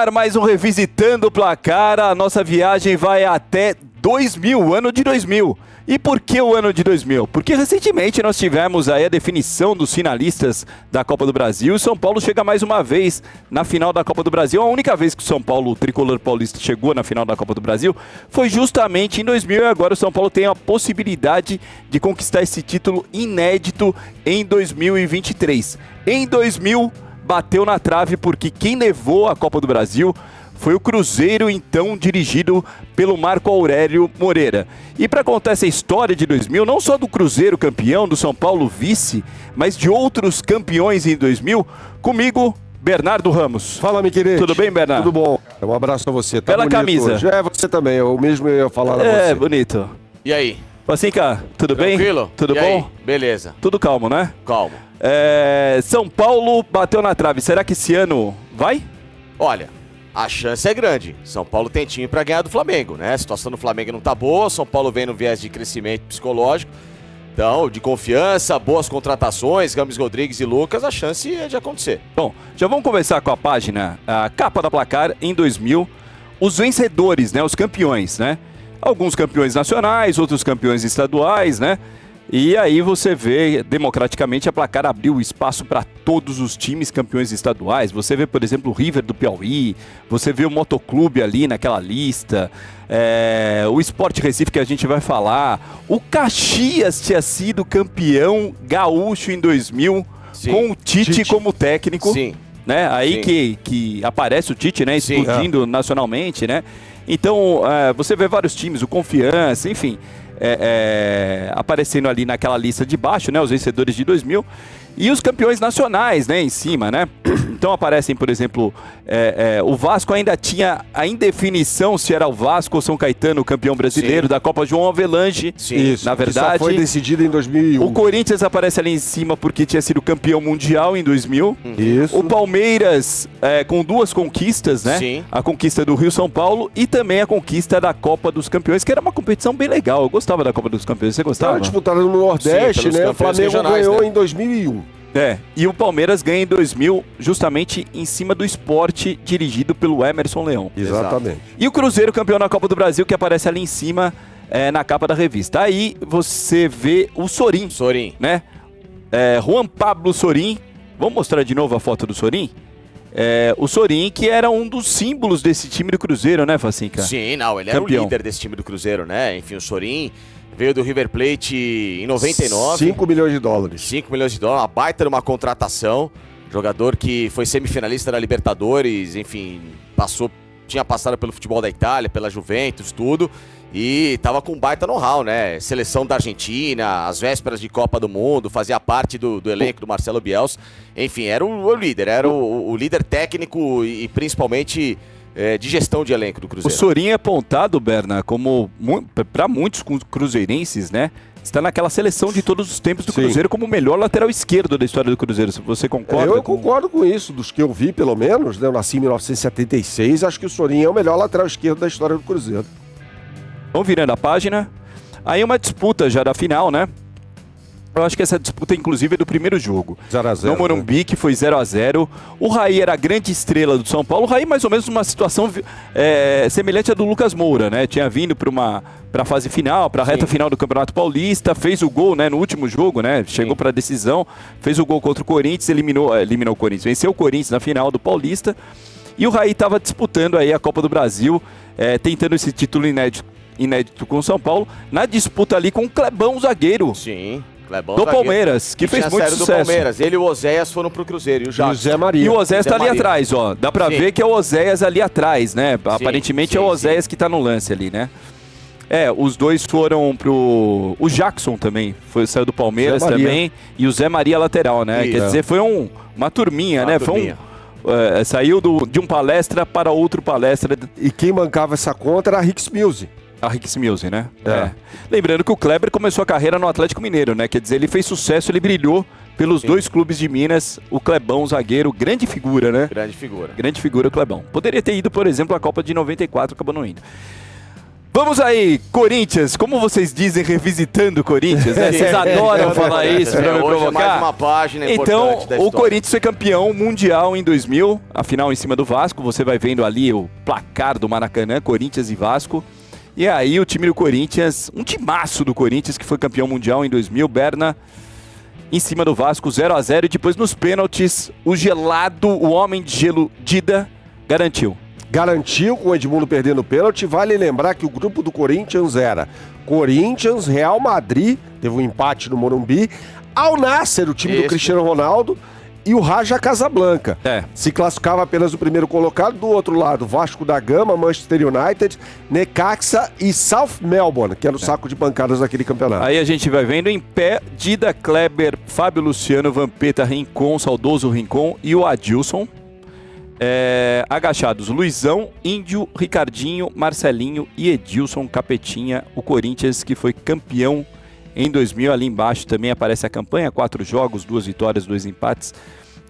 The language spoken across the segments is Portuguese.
ar mais um Revisitando o Placar. A nossa viagem vai até 2000, o ano de 2000. E por que o ano de 2000? Porque recentemente nós tivemos aí a definição dos finalistas da Copa do Brasil. O São Paulo chega mais uma vez na final da Copa do Brasil. A única vez que o São Paulo, o tricolor paulista, chegou na final da Copa do Brasil foi justamente em 2000. E agora o São Paulo tem a possibilidade de conquistar esse título inédito em 2023. Em 2000, bateu na trave porque quem levou a Copa do Brasil foi o Cruzeiro, então dirigido pelo Marco Aurélio Moreira. E para contar essa história de 2000, não só do Cruzeiro campeão, do São Paulo vice, mas de outros campeões em 2000, comigo, Bernardo Ramos. Fala, meu querido. Tudo bem, Bernardo? Tudo bom. Um abraço a você. Tá Bela camisa. Hoje. É, você também. Eu mesmo ia falar a você. É, bonito. E aí? Pacinca, tudo bem? Tranquilo? Tudo e bom? Aí? Beleza. Tudo calmo, né? Calmo. São Paulo bateu na trave. Será que esse ano vai? Olha, a chance é grande. São Paulo tem time pra ganhar do Flamengo, né? A situação do Flamengo não tá boa. São Paulo vem no viés de crescimento psicológico. Então, de confiança, boas contratações, Rames Rodrigues e Lucas, a chance é de acontecer. Bom, já vamos começar com a página, a capa da Placar em 2000. Os vencedores, né? Os campeões, né? Alguns campeões nacionais, outros campeões estaduais, né? E aí você vê, democraticamente, a Placar abriu espaço para todos os times campeões estaduais. Você vê, por exemplo, o River do Piauí, você vê o Motoclube ali naquela lista, o Sport Recife que a gente vai falar. O Caxias tinha sido campeão gaúcho em 2000, sim, com o Tite como técnico. Sim. Né? Aí sim, que aparece o Tite, né? Explodindo nacionalmente, né? Então, você vê vários times, o Confiança, enfim, aparecendo ali naquela lista de baixo, né? Os vencedores de 2000. E os campeões nacionais, né? Em cima, né? Então aparecem, por exemplo, o Vasco ainda tinha a indefinição se era o Vasco ou São Caetano o campeão brasileiro, sim, da Copa João Avelange. Sim. Isso, na verdade. Só foi decidido em 2001. O Corinthians aparece ali em cima porque tinha sido campeão mundial em 2000. Isso. O Palmeiras com duas conquistas, né? Sim. A conquista do Rio-São Paulo e também a conquista da Copa dos Campeões, que era uma competição bem legal. Eu gostava da Copa dos Campeões. Você gostava? Estava disputada no Nordeste, sim, né? O Flamengo ganhou, né, em 2001. E o Palmeiras ganha em 2000 justamente em cima do Sport, dirigido pelo Emerson Leão. Exatamente. E o Cruzeiro campeão na Copa do Brasil, que aparece ali em cima na capa da revista. Aí você vê o Sorin. Sorin. Né? Juan Pablo Sorin. Vamos mostrar de novo a foto do Sorin? O Sorin, que era um dos símbolos desse time do Cruzeiro, né, Facinca? Sim, não, ele era o líder desse time do Cruzeiro, né? Enfim, o Sorin veio do River Plate em 99. 5 milhões de dólares. 5 milhões de dólares, uma baita de uma contratação. Jogador que foi semifinalista da Libertadores, enfim, tinha passado pelo futebol da Itália, pela Juventus, tudo. E tava com um baita know-how, né? Seleção da Argentina, as vésperas de Copa do Mundo, fazia parte do elenco do Marcelo Bielsa. Enfim, era o líder, era o líder técnico e principalmente de gestão de elenco do Cruzeiro. O Sorin é apontado, Berna, como para muitos cruzeirenses, né? Está naquela seleção de todos os tempos do sim, Cruzeiro como o melhor lateral esquerdo da história do Cruzeiro. Você concorda? Eu concordo com isso, dos que eu vi pelo menos, né? Eu nasci em 1976, acho que o Sorin é o melhor lateral esquerdo da história do Cruzeiro. Vamos virando a página. Aí uma disputa já da final, né? Eu acho que essa disputa, inclusive, é do primeiro jogo. 0x0. No Morumbi, né? Que foi 0x0. O Raí era a grande estrela do São Paulo. O Raí, mais ou menos, numa situação semelhante à do Lucas Moura, né? Tinha vindo para a fase final, para a reta final do Campeonato Paulista. Fez o gol, né? No último jogo, né? Chegou para a decisão. Fez o gol contra o Corinthians, eliminou o Corinthians. Venceu o Corinthians na final do Paulista. E o Raí estava disputando aí a Copa do Brasil, tentando esse título inédito com o São Paulo, na disputa ali com o Clebão, zagueiro. Sim. Clebão, do Palmeiras, que fez muito sucesso. Do Palmeiras. Ele e o Oséias foram pro Cruzeiro. E o José Maria. E o Oséias tá ali atrás, ó. Dá pra ver que é o Oséias ali atrás, né? Sim, aparentemente é o Oséias que tá no lance ali, né? Os dois foram pro... O Jackson também saiu do Palmeiras também. E o Zé Maria lateral, né? Quer dizer, foi uma turminha, né? Turminha. Saiu de um palestra para outro palestra. E quem bancava essa conta era a Rix Music. A Rix Music, né? Lembrando que o Kleber começou a carreira no Atlético Mineiro, né? Quer dizer, ele fez sucesso, ele brilhou pelos dois clubes de Minas. O Clebão, zagueiro, grande figura, né? Grande figura. Grande figura o Clebão. Poderia ter ido, por exemplo, à Copa de 94, acabou não indo. Vamos aí, Corinthians. Como vocês dizem, revisitando o Corinthians, né? Vocês adoram falar isso pra me hoje é mais provocar. uma página Então, importante da o história. Corinthians foi campeão mundial em 2000, a final em cima do Vasco. Você vai vendo ali o placar do Maracanã, Corinthians e Vasco. E aí o time do Corinthians, um timaço do Corinthians que foi campeão mundial em 2000, Berna, em cima do Vasco, 0-0. E depois nos pênaltis, o gelado, o homem de gelo Dida, garantiu. Garantiu com o Edmundo perdendo o pênalti. Vale lembrar que o grupo do Corinthians era Corinthians, Real Madrid, teve um empate no Morumbi, Al Nassr, o time do Cristiano Ronaldo, e o Raja Casablanca. Se classificava apenas o primeiro colocado. Do outro lado, Vasco da Gama, Manchester United, Necaxa e South Melbourne, que era o saco de pancadas daquele campeonato. Aí a gente vai vendo em pé, Dida, Kleber, Fábio Luciano, Vampeta, Rincon, saudoso Rincon e o Adilson. Agachados, Luizão, Índio, Ricardinho, Marcelinho e Edilson Capetinha, o Corinthians que foi campeão em 2000. Ali embaixo também aparece a campanha, 4 jogos, 2 vitórias, 2 empates,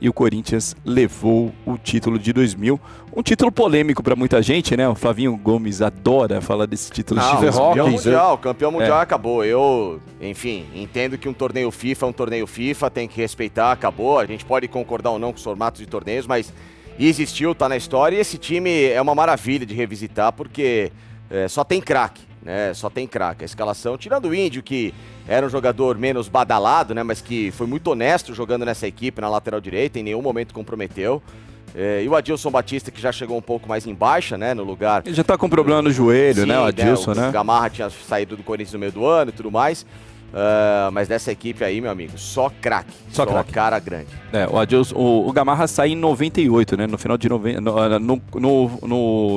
e o Corinthians levou o título de 2000. Um título polêmico para muita gente, né? O Flavinho Gomes adora falar desse título. Campeão mundial acabou. Eu, enfim, entendo que um torneio FIFA é um torneio FIFA, tem que respeitar, acabou. A gente pode concordar ou não com os formatos de torneios, mas existiu, tá na história, e esse time é uma maravilha de revisitar, porque só tem craque, né? Só tem craque. A escalação, tirando o Índio, que era um jogador menos badalado, né? Mas que foi muito honesto jogando nessa equipe na lateral direita, em nenhum momento comprometeu. E o Adilson Batista, que já chegou um pouco mais em baixa, né? No lugar. Ele já tá com problema no joelho, né? O Adilson, né? O Gamarra tinha saído do Corinthians no meio do ano e tudo mais. Mas dessa equipe aí, meu amigo, só craque. Só cara grande. O Adilson, o Gamarra sai em 98, né? No final de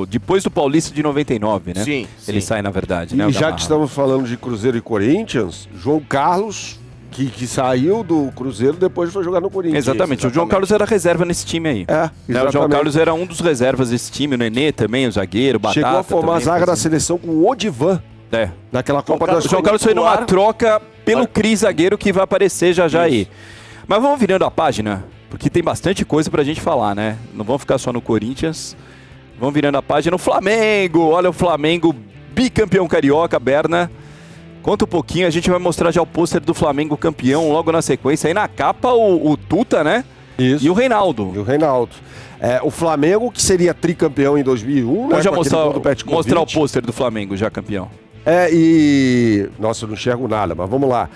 depois do Paulista de 99, né? Sim. Ele sai, na verdade, né? E já que estamos falando de Cruzeiro e Corinthians, João Carlos, que saiu do Cruzeiro, depois foi jogar no Corinthians. Exatamente. O João Carlos era reserva nesse time aí. O João Carlos era um dos reservas desse time, o Nenê também, o zagueiro, Batata. Chegou a formar a zaga da seleção com o Odivan. Naquela Copa das O João Carlos foi numa troca pelo Cris, zagueiro, que vai aparecer já aí. Mas vamos virando a página, porque tem bastante coisa pra gente falar, né? Não vamos ficar só no Corinthians. Vamos virando a página. O Flamengo, olha o Flamengo, bicampeão carioca, Berna. Conta um pouquinho, a gente vai mostrar já o pôster do Flamengo campeão logo na sequência. Aí na capa o Tuta, né? Isso. E o Reinaldo. O Flamengo, que seria tricampeão em 2001, né? Vamos já mostrar o pôster do Flamengo já campeão. Nossa, eu não enxergo nada, mas vamos lá.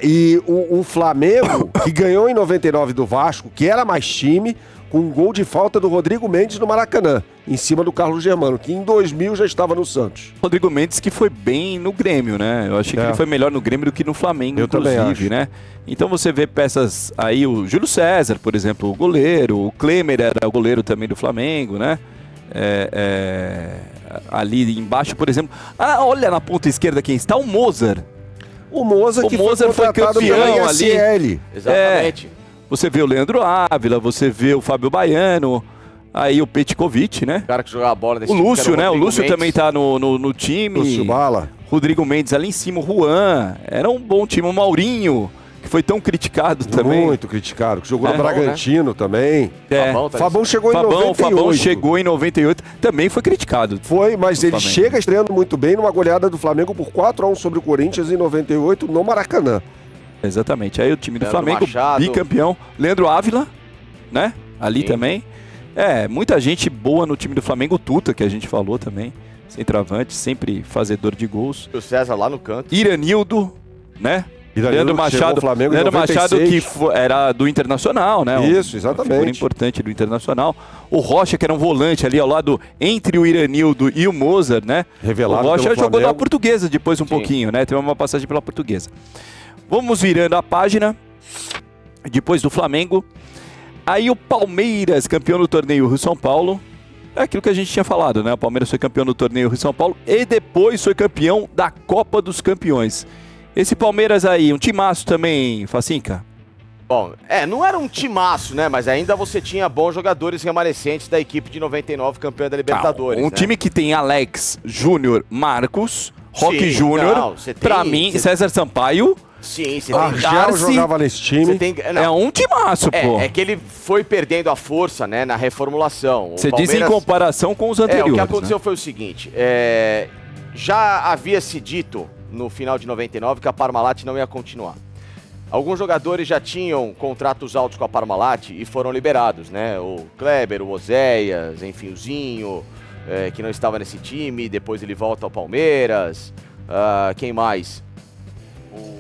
E o Flamengo, que ganhou em 99 do Vasco, que era mais time, com um gol de falta do Rodrigo Mendes no Maracanã, em cima do Carlos Germano, que em 2000 já estava no Santos. Rodrigo Mendes, que foi bem no Grêmio, né? Eu achei que ele foi melhor no Grêmio do que no Flamengo, inclusive, né? Então você vê peças aí, o Júlio César, por exemplo, o goleiro, o Klemer era o goleiro também do Flamengo, né? Ali embaixo, por exemplo. Olha na ponta esquerda quem está, o Mozart. O Mozart foi campeão ali. Exatamente. Você vê o Leandro Ávila, você vê o Fábio Baiano, aí o Petkovic, né? O cara que jogava bola nesse time. O Lúcio, né? O Lúcio também tá no time. Lúcio Bala. Rodrigo Mendes ali em cima, o Juan. Era um bom time. O Maurinho, que foi tão criticado também. Muito criticado, que jogou no Bragantino também. Fabão chegou em 98. Fabão chegou em 98, também foi criticado. Mas ele chega estreando muito bem numa goleada do Flamengo por 4-1 sobre o Corinthians em 98 no Maracanã. Exatamente, aí o time do Flamengo, bicampeão. Leandro Ávila, né? Ali também. Muita gente boa no time do Flamengo. O Tuta, que a gente falou também. Centroavante, sempre fazedor de gols. O César lá no canto. Iranildo, né? Leandro Machado, Leandro Machado, que era do Internacional, né? Isso, exatamente. Uma figura importante do Internacional. O Rocha, que era um volante ali ao lado entre o Iranildo e o Mozart, né? Revelado o Rocha pelo jogou Flamengo. na Portuguesa depois pouquinho, né? Teve uma passagem pela Portuguesa. Vamos virando a página. Depois do Flamengo. Aí o Palmeiras, campeão do torneio Rio-São Paulo. É aquilo que a gente tinha falado, né? O Palmeiras foi campeão do torneio Rio-São Paulo e depois foi campeão da Copa dos Campeões. Esse Palmeiras aí, um timaço também, Facinca? Bom, não era um timaço, né? Mas ainda você tinha bons jogadores remanescentes da equipe de 99, campeã da Libertadores. Um time que tem Alex, Júnior, Marcos, Roque Júnior, pra mim, César Sampaio. Sim, você tem Darcy, jogava nesse time. É um timaço, pô. É que ele foi perdendo a força, né, na reformulação. Você diz em comparação com os anteriores. O que aconteceu foi o seguinte, já havia se dito no final de 99 que a Parmalat não ia continuar. Alguns jogadores já tinham contratos altos com a Parmalat e foram liberados, né? O Kleber, o Oséias, enfim, o Zinho, que não estava nesse time, depois ele volta ao Palmeiras. Quem mais? O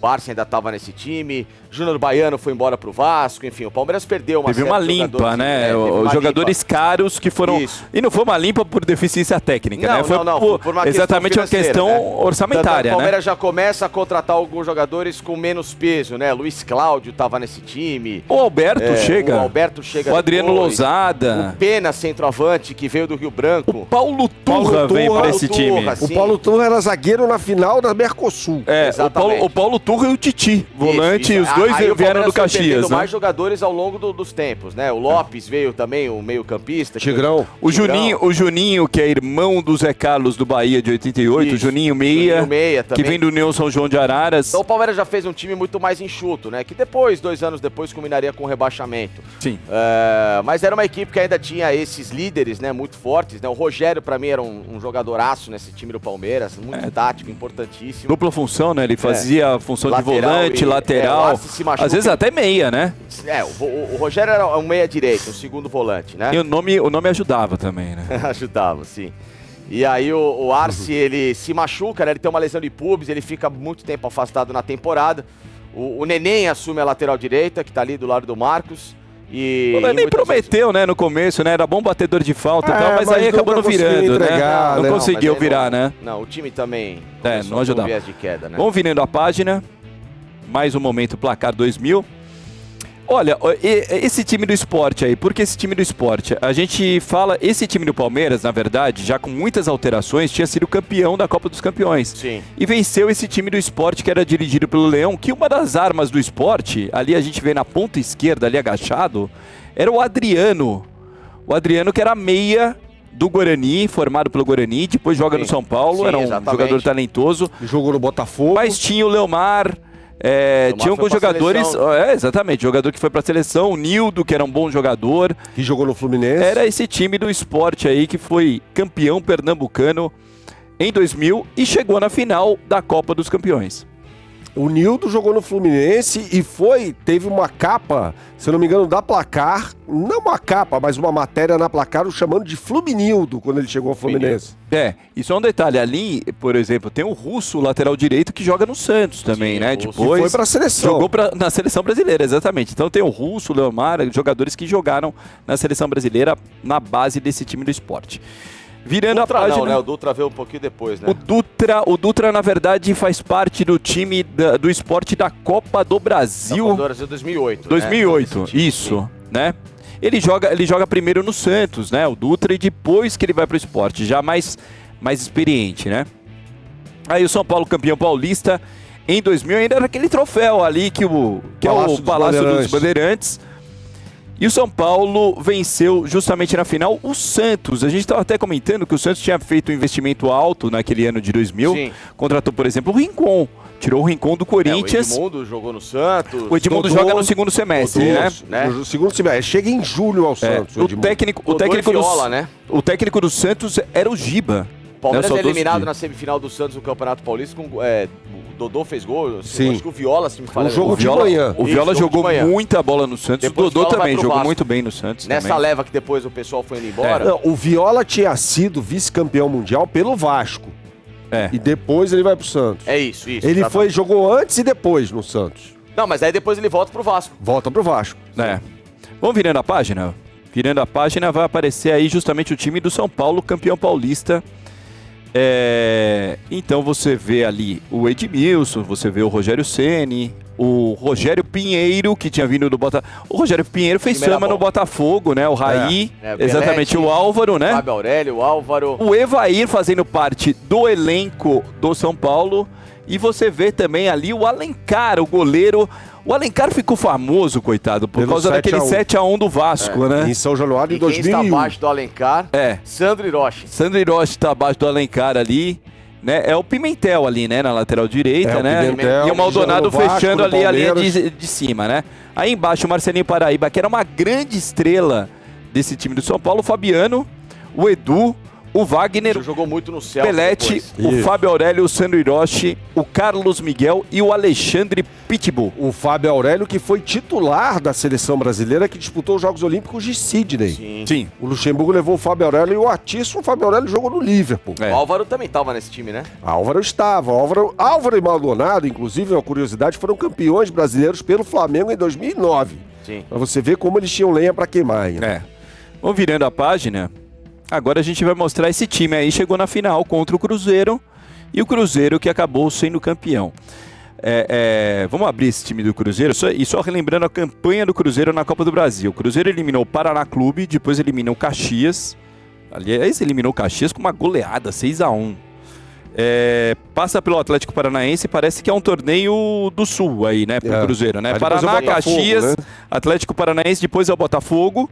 Barça ainda estava nesse time, Júnior Baiano foi embora pro Vasco, enfim, o Palmeiras perdeu uma Teve uma limpa, né? Os jogadores caros que foram... Isso. E não foi uma limpa por deficiência técnica, né? Foi por uma exatamente uma questão né? orçamentária, O Palmeiras né? já começa a contratar alguns jogadores com menos peso, né? Luiz Cláudio estava nesse time. O Alberto chega. O Alberto chega. O Adriano depois. Lousada. O Pena, centroavante, que veio do Rio Branco. O Paulo Turra veio para esse time. O Paulo Turra era zagueiro na final da Mercosul. O Paulo Turra e o Titi, volante, isso. os dois Aí vieram do Caxias, né? mais jogadores ao longo dos tempos, né? O Lopes veio também, o meio-campista. Tigrão. O Juninho, que é irmão do Zé Carlos do Bahia de 88, Isso. o Juninho Meia, que vem do União São João de Araras. Então o Palmeiras já fez um time muito mais enxuto, né? Que depois, 2 anos depois, culminaria com o rebaixamento. Sim. Mas era uma equipe que ainda tinha esses líderes, né? Muito fortes, né? O Rogério, pra mim, era um jogadoraço nesse time do Palmeiras, muito tático, importantíssimo. Dupla função, né? Ele fazia a função lateral de volante, lateral, às vezes até meia, né? O Rogério era um meia-direito, um segundo volante, né? E o nome ajudava também, né? Ajudava, sim. E aí o Arce, ele se machuca, né? Ele tem uma lesão de pubis, ele fica muito tempo afastado na temporada. O Neném assume a lateral direita, que tá ali do lado do Marcos. O Neném prometeu, né, no começo, né? Era bom batedor de falta e tal, mas aí acabou não virando, entregar, né? Não conseguiu virar, né? Não, o time também não ajudava. viés de queda, né? Vamos virando a página. Mais um momento, placar 2000. Olha, esse time do esporte aí, por que esse time do esporte? A gente fala, esse time do Palmeiras, na verdade, já com muitas alterações, tinha sido campeão da Copa dos Campeões. Sim. E venceu esse time do esporte que era dirigido pelo Leão, que uma das armas do esporte, ali a gente vê na ponta esquerda, ali agachado, era o Adriano. O Adriano que era meia do Guarani, formado pelo Guarani, depois joga no São Paulo, era um jogador talentoso. Jogou no Botafogo. Mas tinha o Leomar... tinha alguns jogadores, exatamente, jogador que foi pra seleção, o Nildo, que era um bom jogador. Que jogou no Fluminense. Era esse time do esporte aí que foi campeão pernambucano em 2000 e chegou na final da Copa dos Campeões. O Nildo jogou no Fluminense e teve uma capa, se eu não me engano, da Placar, não uma capa, mas uma matéria na Placar, o chamando de Fluminildo, quando ele chegou ao Fluminense. Isso é um detalhe. Ali, por exemplo, tem o Russo, lateral direito, que joga no Santos também, né? Depois foi pra seleção. Jogou na seleção brasileira, exatamente. Então tem o Russo, o Leomar, jogadores que jogaram na seleção brasileira na base desse time do esporte. Virando Dutra, a página... não, né? O Dutra veio um pouquinho depois, né? O Dutra, na verdade, faz parte do time do esporte da Copa do Brasil. Copa do Brasil 2008. 2008, né? isso, né? Ele joga primeiro no Santos, né? O Dutra, e depois que ele vai pro esporte, já mais experiente, né? Aí o São Paulo campeão paulista em 2000, ainda era aquele troféu ali que é o Palácio dos Bandeirantes. E o São Paulo venceu justamente na final o Santos. A gente estava até comentando que o Santos tinha feito um investimento alto naquele ano de 2000. Sim. Contratou, por exemplo, o Rincon. Tirou o Rincon do Corinthians. O Edmundo jogou no Santos. O Edmundo joga no segundo semestre, né? No segundo semestre. Chega em julho ao Santos. O técnico Viola, né? O técnico do Santos era o Giba. Palmeiras é eliminado na semifinal do Santos no Campeonato Paulista com... O Dodô fez gol, sim. Acho que o Viola, se me fala. Jogo de manhã. O Viola jogou muita bola no Santos. Depois o Dodô também jogou muito bem no Santos. Nessa leva que depois o pessoal foi indo embora. Não, o Viola tinha sido vice-campeão mundial pelo Vasco. E depois ele vai pro Santos. É isso. Ele jogou antes e depois no Santos. Não, mas aí depois ele volta pro Vasco. Volta pro Vasco. Vamos virando a página? Virando a página vai aparecer aí justamente o time do São Paulo, campeão paulista. Então você vê ali o Edmilson, você vê o Rogério Ceni, o Rogério Pinheiro, que tinha vindo do Botafogo. O Rogério Pinheiro fez fama no Botafogo, né? O Raí, exatamente, o Álvaro, né? Fábio Aurélio, o Álvaro. O Evair fazendo parte do elenco do São Paulo. E você vê também ali o Alencar, o goleiro. O Alencar ficou famoso, coitado, por causa daquele 7-1 do Vasco, né? Em São Januário, em 2001. Quem está abaixo do Alencar? Sandro Hiroshi. Sandro Hiroshi está abaixo do Alencar ali, né? É o Pimentel ali, né? Na lateral direita, né? Pimentel, e o Maldonado fechando Vasco, ali a linha de cima, né? Aí embaixo o Marcelinho Paraíba, que era uma grande estrela desse time do São Paulo, o Fabiano, o Edu, o Wagner, Você jogou muito no Celta Belete, depois. o Isso. Fábio Aurélio, o Sandro Hiroshi, o Carlos Miguel e o Alexandre Pitbull. O Fábio Aurélio, que foi titular da seleção brasileira, que disputou os Jogos Olímpicos de Sydney. Sim. Sim. O Luxemburgo levou o Fábio Aurélio e o Atisson. O Fábio Aurélio jogou no Liverpool. É. O Álvaro também tava nesse time, né? Álvaro estava. Álvaro e Maldonado, inclusive, uma curiosidade, foram campeões brasileiros pelo Flamengo em 2009. Sim. Pra você ver como eles tinham lenha pra queimar ainda. É. Vamos virando a página. Agora a gente vai mostrar esse time aí. Chegou na final contra o Cruzeiro. E o Cruzeiro que acabou sendo campeão. Vamos abrir esse time do Cruzeiro. Só relembrando a campanha do Cruzeiro na Copa do Brasil. O Cruzeiro eliminou o Paraná Clube. Depois eliminou o Caxias. Aliás, eliminou o Caxias com uma goleada, 6-1. Passa pelo Atlético Paranaense. Parece que é um torneio do Sul aí, né? Pro Cruzeiro, né? Aí depois Paraná, é o Botafogo, Caxias, né? Atlético Paranaense. Depois é o Botafogo.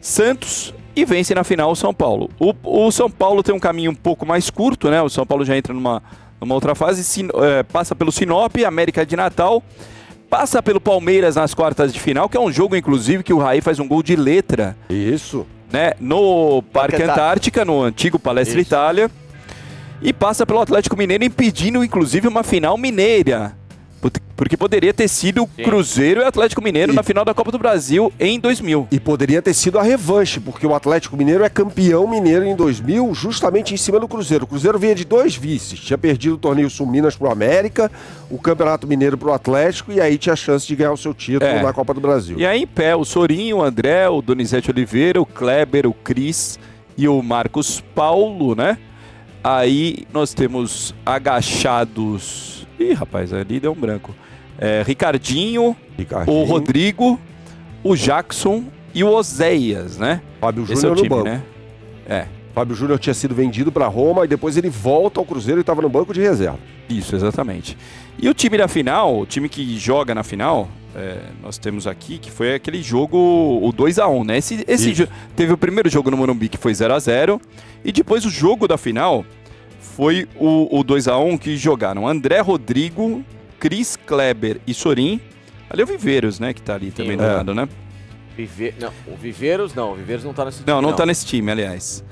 Santos e vence na final o São Paulo. O São Paulo tem um caminho um pouco mais curto, né? O São Paulo já entra numa outra fase, passa pelo Sinop, América de Natal, passa pelo Palmeiras nas quartas de final, que é um jogo, inclusive, que o Raí faz um gol de letra, Isso. né? No Parque Antártica, no antigo Palestra Isso. Itália, e passa pelo Atlético Mineiro, impedindo, inclusive, uma final mineira. Porque poderia ter sido Sim. Cruzeiro e Atlético Mineiro na final da Copa do Brasil em 2000. E poderia ter sido a revanche, porque o Atlético Mineiro é campeão mineiro em 2000, justamente em cima do Cruzeiro. O Cruzeiro vinha de 2 vices. Tinha perdido o torneio Sul Minas pro América, o Campeonato Mineiro pro Atlético, e aí tinha a chance de ganhar o seu título na Copa do Brasil. E aí em pé, o Sorinho, o André, o Donizete Oliveira, o Kleber, o Cris e o Marcos Paulo, né? Aí nós temos agachados... Ih, rapaz, ali deu um branco. Ricardinho, o Rodrigo, o Jackson e o Oséias, né? Fábio Esse é o Júnior no time, banco. né? Fábio Júnior tinha sido vendido para Roma e depois ele volta ao Cruzeiro e estava no banco de reserva. Isso, exatamente. E o time da final, o time que joga na final, nós temos aqui, que foi aquele jogo, o 2-1, né? Teve o primeiro jogo no Morumbi, que foi 0-0, e depois o jogo da final foi o 2-1 que jogaram André, Rodrigo, Cris, Kleber e Sorin. Ali é o Viveiros, né, que tá ali também do lado, né? O Viveiros não tá nesse time. Não tá nesse time, aliás.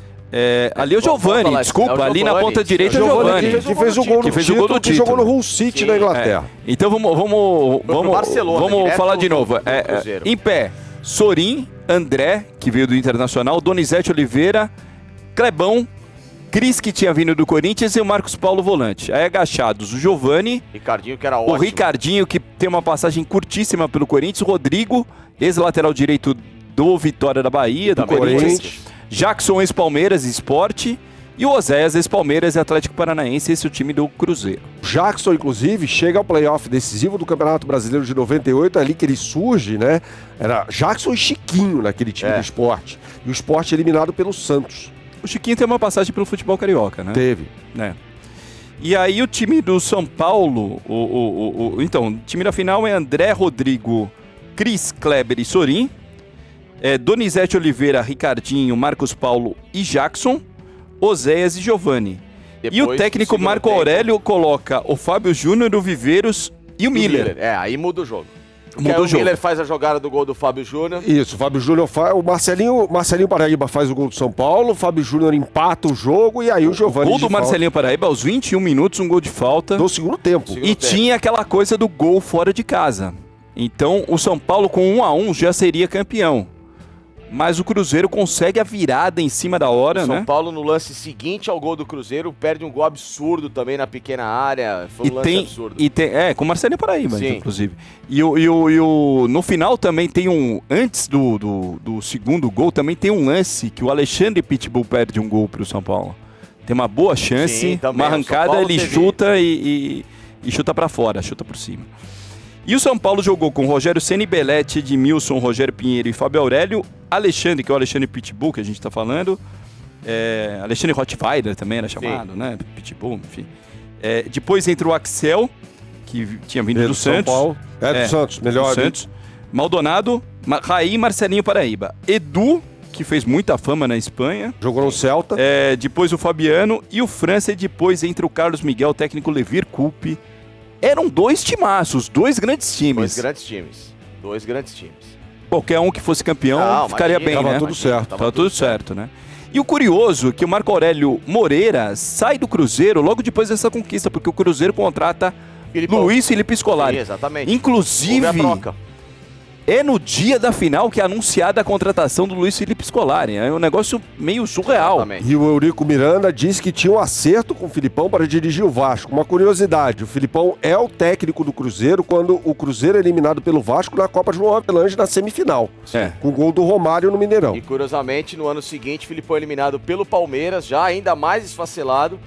Ali é o Giovani, desculpa, É o ali na Giovani. ponta direita é o Giovani. que fez o gol do título, que jogou no Hull City Sim. na Inglaterra. Então vamos Barcelona, vamos direto falar de do novo. Cruzeiro. Em pé, Sorin, André, que veio do Internacional, Donizete Oliveira, Clebão, Cris, que tinha vindo do Corinthians, e o Marcos Paulo volante. Aí agachados, o Giovani, Ricardinho, que era o ótimo. Ricardinho, que tem uma passagem curtíssima pelo Corinthians, o Rodrigo, ex-lateral direito do Vitória da Bahia, do Também Corinthians, Jackson, ex-Palmeiras e Sport, e o Oséias, ex-Palmeiras e Atlético Paranaense, esse é o time do Cruzeiro. Jackson, inclusive, chega ao playoff decisivo do Campeonato Brasileiro de 98, ali que ele surge, né? Era Jackson e Chiquinho naquele time do Sport. E o Sport eliminado pelo Santos. O Chiquinho tem uma passagem pelo futebol carioca, né? Teve. Né? E aí o time do São Paulo, então, o time da final é André, Rodrigo, Cris, Kleber e Sorin, Donizete Oliveira, Ricardinho, Marcos Paulo e Jackson, Oséias e Giovani. E o Depois, técnico no segundo Marco tempo, Aurélio coloca o Fábio Júnior, o Viveiros e o Miller. Aí muda o jogo. Muda o jogo. O Miller faz a jogada do gol do Fábio Júnior. Isso, o Fábio Júnior faz. O Marcelinho Paraíba faz o gol do São Paulo, o Fábio Júnior empata o jogo e aí o Giovani. Gol do Marcelinho Paraíba aos 21 minutos, um gol de falta. Do segundo tempo. E tinha aquela coisa do gol fora de casa. Então o São Paulo com 1-1 já seria campeão. Mas o Cruzeiro consegue a virada em cima da hora, São né? Paulo, no lance seguinte ao gol do Cruzeiro, perde um gol absurdo também na pequena área. Foi um lance absurdo. Com o Marcelinho Paraíba, Sim. inclusive. No final também tem antes do segundo gol, também tem um lance que o Alexandre Pitbull perde um gol pro São Paulo. Tem uma boa chance, Sim, também. uma O São arrancada, Paulo ele teve- chuta e chuta pra fora, chuta por cima. E o São Paulo jogou com Rogério Ceni, Belete, Edmilson, Rogério Pinheiro e Fábio Aurélio, Alexandre, que é o Alexandre Pitbull, que a gente tá falando, Alexandre Rottweiler também era chamado, né? Pitbull, enfim. Depois entra o Axel, que tinha vindo do São Santos. Paulo. Do Santos, melhor. Do Santos. Maldonado, Raí e Marcelinho Paraíba. Edu, que fez muita fama na Espanha. Jogou no Celta. Depois o Fabiano e o França, e depois entra o Carlos Miguel, o técnico Levir Coupe. Eram 2 timaços, 2 grandes times. 2 grandes times. Qualquer um que fosse campeão Não, ficaria imagina, bem, tava né? tudo certo. Tava tudo certo, né? E o curioso é que o Marco Aurélio Moreira sai do Cruzeiro logo depois dessa conquista, porque o Cruzeiro contrata Luiz Felipe Scolari. Sim, exatamente. Inclusive, Houve a troca. é no dia da final que é anunciada a contratação do Luiz Felipe Scolari. É um negócio meio surreal. Exatamente. E o Eurico Miranda disse que tinha um acerto com o Filipão para dirigir o Vasco. Uma curiosidade, o Filipão é o técnico do Cruzeiro quando o Cruzeiro é eliminado pelo Vasco na Copa João Avelange na semifinal. É. Com o gol do Romário no Mineirão. E curiosamente, no ano seguinte, Filipão é eliminado pelo Palmeiras, já ainda mais esfacelado,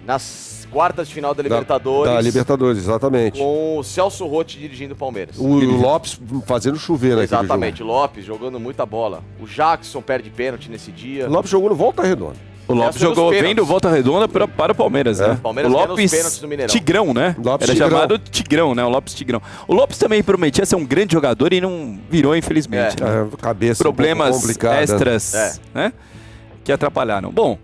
nas quartas de final da Libertadores. Da Libertadores, exatamente. Com o Celso Roth dirigindo o Palmeiras. O Lopes fazendo chover naquele jogo. Exatamente, o Lopes jogando muita bola. O Jackson perde pênalti nesse dia. O Lopes jogou no Volta Redonda. O Lopes Essa dos jogou pênaltis. bem do Volta Redonda para o Palmeiras, né? O Palmeiras o ganhou Lopes nos pênaltis do Mineirão. Tigrão, né? Lopes Era Tigrão. chamado Tigrão, né? O Lopes Tigrão. O Lopes também prometia ser um grande jogador e não virou, infelizmente. né? Cabeça Problemas um pouco complicada. extras, né? Que atrapalharam. Bom,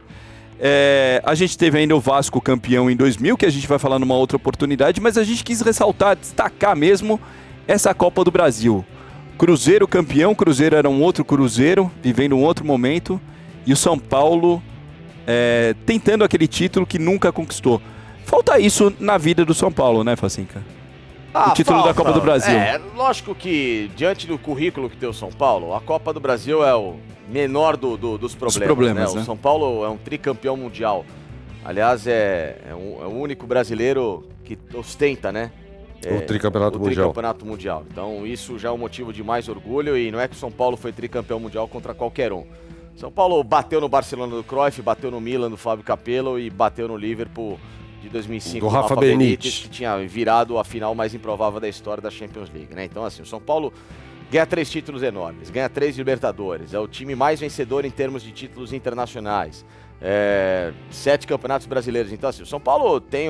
a gente teve ainda o Vasco campeão em 2000, que a gente vai falar numa outra oportunidade, mas a gente quis ressaltar, destacar mesmo essa Copa do Brasil. Cruzeiro campeão, Cruzeiro era um outro Cruzeiro, vivendo um outro momento, e o São Paulo tentando aquele título que nunca conquistou. Falta isso na vida do São Paulo, né, Facinca? O título da Copa do Brasil. Lógico que, diante do currículo que tem o São Paulo, a Copa do Brasil é o menor dos problemas. né? O São Paulo é um tricampeão mundial. Aliás, é o único brasileiro que ostenta, né? O tricampeonato mundial. Tricampeonato mundial. Então, isso já é um motivo de mais orgulho e não é que o São Paulo foi tricampeão mundial contra qualquer um. São Paulo bateu no Barcelona do Cruyff, bateu no Milan do Fábio Capello e bateu no Liverpool de 2005 do Rafa Benítez, que tinha virado a final mais improvável da história da Champions League, né? Então, assim, o São Paulo ganha 3 títulos enormes, ganha 3 Libertadores, é o time mais vencedor em termos de títulos internacionais, 7 campeonatos brasileiros. Então, assim, o São Paulo tem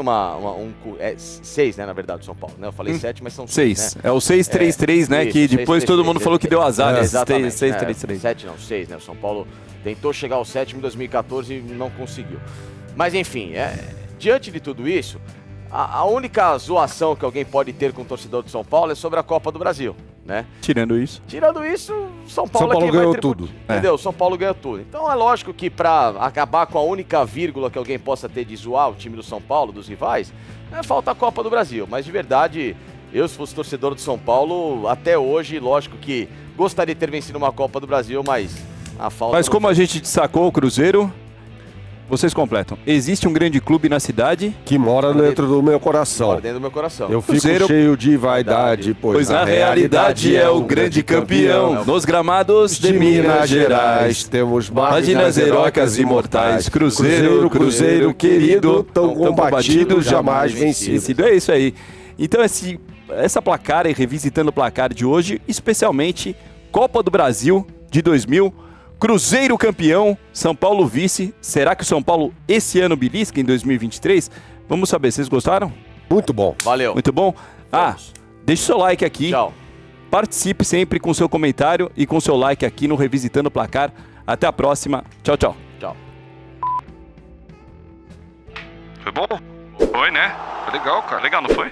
6, né, na verdade, o São Paulo, né? Eu falei 7, mas são 6, né? É o 6-3-3, né? Isso, Que depois 6-3-3, todo mundo falou que deu azar, né? Exatamente. 6-3-3. 7 não, 6, né? O São Paulo tentou chegar ao 7º em 2014 e não conseguiu. Mas, enfim, diante de tudo isso, a única zoação que alguém pode ter com o torcedor de São Paulo é sobre a Copa do Brasil, né? Tirando isso, São Paulo é quem ganhou vai tudo. Entendeu? São Paulo ganhou tudo. Então é lógico que pra acabar com a única vírgula que alguém possa ter de zoar o time do São Paulo, dos rivais, falta a Copa do Brasil. Mas de verdade, eu se fosse torcedor do São Paulo, até hoje, lógico que gostaria de ter vencido uma Copa do Brasil, mas a falta... Mas como a gente destacou o Cruzeiro, vocês completam. Existe um grande clube na cidade Que mora dentro do meu coração. Mora dentro do meu coração. Eu fico Cruzeiro- cheio de vaidade, pois na realidade é o grande campeão. Nos gramados de Minas Gerais, temos páginas heróicas imortais. Cruzeiro, Cruzeiro querido, tão combatido, jamais vencido. É isso aí. Então essa placar, e revisitando o placar de hoje, especialmente Copa do Brasil de 2000, Cruzeiro campeão, São Paulo vice. Será que o São Paulo esse ano belisca em 2023? Vamos saber, vocês gostaram? Muito bom. Valeu. Muito bom? Deixe o seu like aqui. Tchau. Participe sempre com seu comentário e com seu like aqui no Revisitando o Placar. Até a próxima. Tchau, tchau. Tchau. Foi bom? Foi, né? Foi legal, cara. Legal, não foi?